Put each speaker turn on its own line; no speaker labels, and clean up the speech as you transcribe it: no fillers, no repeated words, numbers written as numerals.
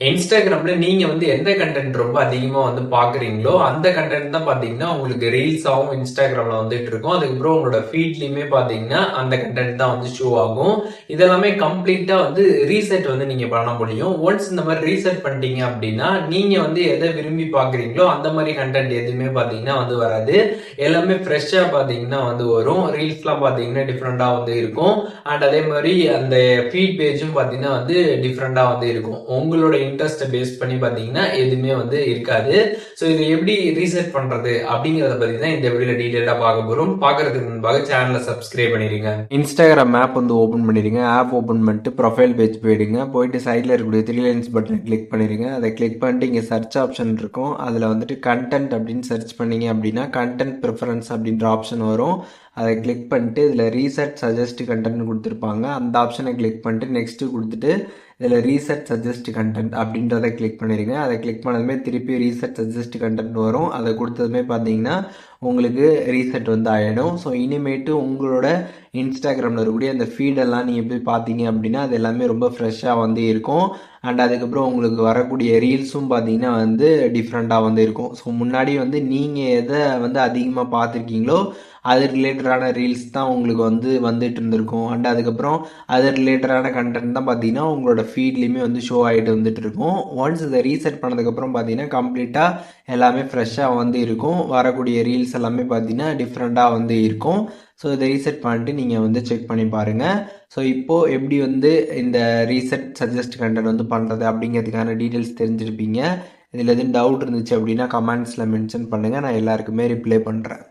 இன்ஸ்டாகிராம்ல நீங்க வந்து எந்த கண்டென்ட் ரொம்ப அதிகமா வந்து பாக்குறீங்களோ அந்த கண்டென்ட் தான் பாத்தீங்கன்னா உங்களுக்கு ரீல்ஸாவும் இன்ஸ்டாகிராம்ல வந்துட்டு இருக்கும். அதுக்கப்புறம் உங்களோட ஃபீட்லயுமே பாத்தீங்கன்னா அந்த கண்டென்ட் தான் வந்து ஷோ ஆகும். இதெல்லாமே கம்ப்ளீட்டா வந்து ரீசெட் வந்து நீங்க பண்ண முடியும். ஒன்ஸ் இந்த மாதிரி ரீசெட் பண்ணிட்டீங்க அப்படின்னா நீங்க வந்து எதை விரும்பி பாக்குறீங்களோ அந்த மாதிரி கண்டென்ட் எதுவுமே பாத்தீங்கன்னா வந்து வராது. எல்லாமே ஃப்ரெஷ்ஷா பாத்தீங்கன்னா வந்து வரும். ரீல்ஸ்லாம் பாத்தீங்கன்னா டிஃப்ரெண்டா வந்து இருக்கும். அண்ட் அதே மாதிரி அந்த ஃபீட் பேஜும் பாத்தீங்கன்னா வந்து டிஃப்ரெண்டா வந்து இருக்கும். உங்களோட இன்ட்ரெஸ்ட்டை பேஸ் பண்ணி பாத்தீங்கன்னா எதுவுமே வந்து இருக்காது. ஸோ இதை எப்படி ரீசெட் பண்றது அப்படிங்கிறத பத்தி தான் இந்த வீடியோல டீடைலா பார்க்க போறோம். பார்க்கறதுக்கு முன்பாக சேனலை சப்ஸ்கிரைப் பண்ணிருங்க. இன்ஸ்டாகிராம் ஆப் வந்து ஓபன் பண்ணிருங்க. ஆப் ஓபன் பண்ணிட்டு ப்ரொஃபைல் பேஜ் போயிடுங்க. போயிட்டு சைட்ல இருக்கக்கூடிய 3 லைன்ஸ் பட்டனை கிளிக் பண்ணிருங்க. அதை கிளிக் பண்ணிட்டு இங்க சர்ச் ஆப்ஷன் இருக்கும். அதுல வந்துட்டு கண்டென்ட் அப்படின்னு சர்ச் பண்ணீங்க அப்படின்னா கண்டென்ட் ப்ரிஃபரன்ஸ் அப்படின்ற ஆப்ஷன் வரும். அதை கிளிக் பண்ணிட்டு இதில் ரீசெட் சஜஸ்ட் கண்டென்ட் கொடுத்துருப்பாங்க. அந்த ஆப்ஷனை கிளிக் பண்ணிட்டு நெக்ஸ்ட்டு கொடுத்துட்டு இதில் ரீசெட் சஜஸ்ட் கண்டென்ட் அப்படின்றத கிளிக் பண்ணிடுங்க. அதை கிளிக் பண்ணதுமே திருப்பி ரீசெட் சஜஸ்ட் கண்டென்ட் வரும். அதை கொடுத்ததுமே பார்த்தீங்கன்னா உங்களுக்கு ரீசெட் வந்து ஆகிடும். ஸோ இனிமேட்டு உங்களோட இன்ஸ்டாகிராமில் இருக்கக்கூடிய அந்த ஃபீடெல்லாம் நீங்கள் போய் பார்த்தீங்க அப்படின்னா அது எல்லாமே ரொம்ப ஃப்ரெஷ்ஷாக வந்து இருக்கும். அண்ட் அதுக்கப்புறம் உங்களுக்கு வரக்கூடிய ரீல்ஸும் பார்த்தீங்கன்னா வந்து டிஃப்ரெண்ட்டாக வந்து இருக்கும். ஸோ முன்னாடி வந்து நீங்கள் எதை வந்து அதிகமாக பார்த்துருக்கீங்களோ அது ரிலேட்டடான ரீல்ஸ் தான் உங்களுக்கு வந்து வந்துட்டு இருந்திருக்கும். அண்ட் அதுக்கப்புறம் அது ரிலேட்டடான கண்டென்ட் தான் பார்த்தீங்கன்னா உங்களோட ஃபீட்லேயுமே வந்து ஷோ ஆகிட்டு வந்துட்டு இருக்கும். ஒன்ஸ் இதை ரீசெட் பண்ணதுக்கப்புறம் பார்த்தீங்கன்னா கம்ப்ளீட்டாக எல்லாமே ஃப்ரெஷ்ஷாக வந்து இருக்கும். வரக்கூடிய ரீல்ஸ் எல்லாமே பார்த்தீங்கன்னா டிஃப்ரெண்ட்டாக வந்து இருக்கும். ஸோ இதை ரீசெட் பண்ணிட்டு நீங்கள் வந்து செக் பண்ணி பாருங்கள். ஸோ இப்போது எப்படி வந்து இந்த ரீசெட் சஜஸ்ட் கண்டென்ட் வந்து பண்ணுறது அப்படிங்கிறதுக்கான டீட்டெயில்ஸ் தெரிஞ்சிருப்பீங்க. இதில் எதுவும் டவுட் இருந்துச்சு அப்படின்னா கமெண்ட்ஸில் மென்ஷன் பண்ணுங்கள். நான் எல்லாருக்குமே ரிப்ளை பண்ணுறேன்.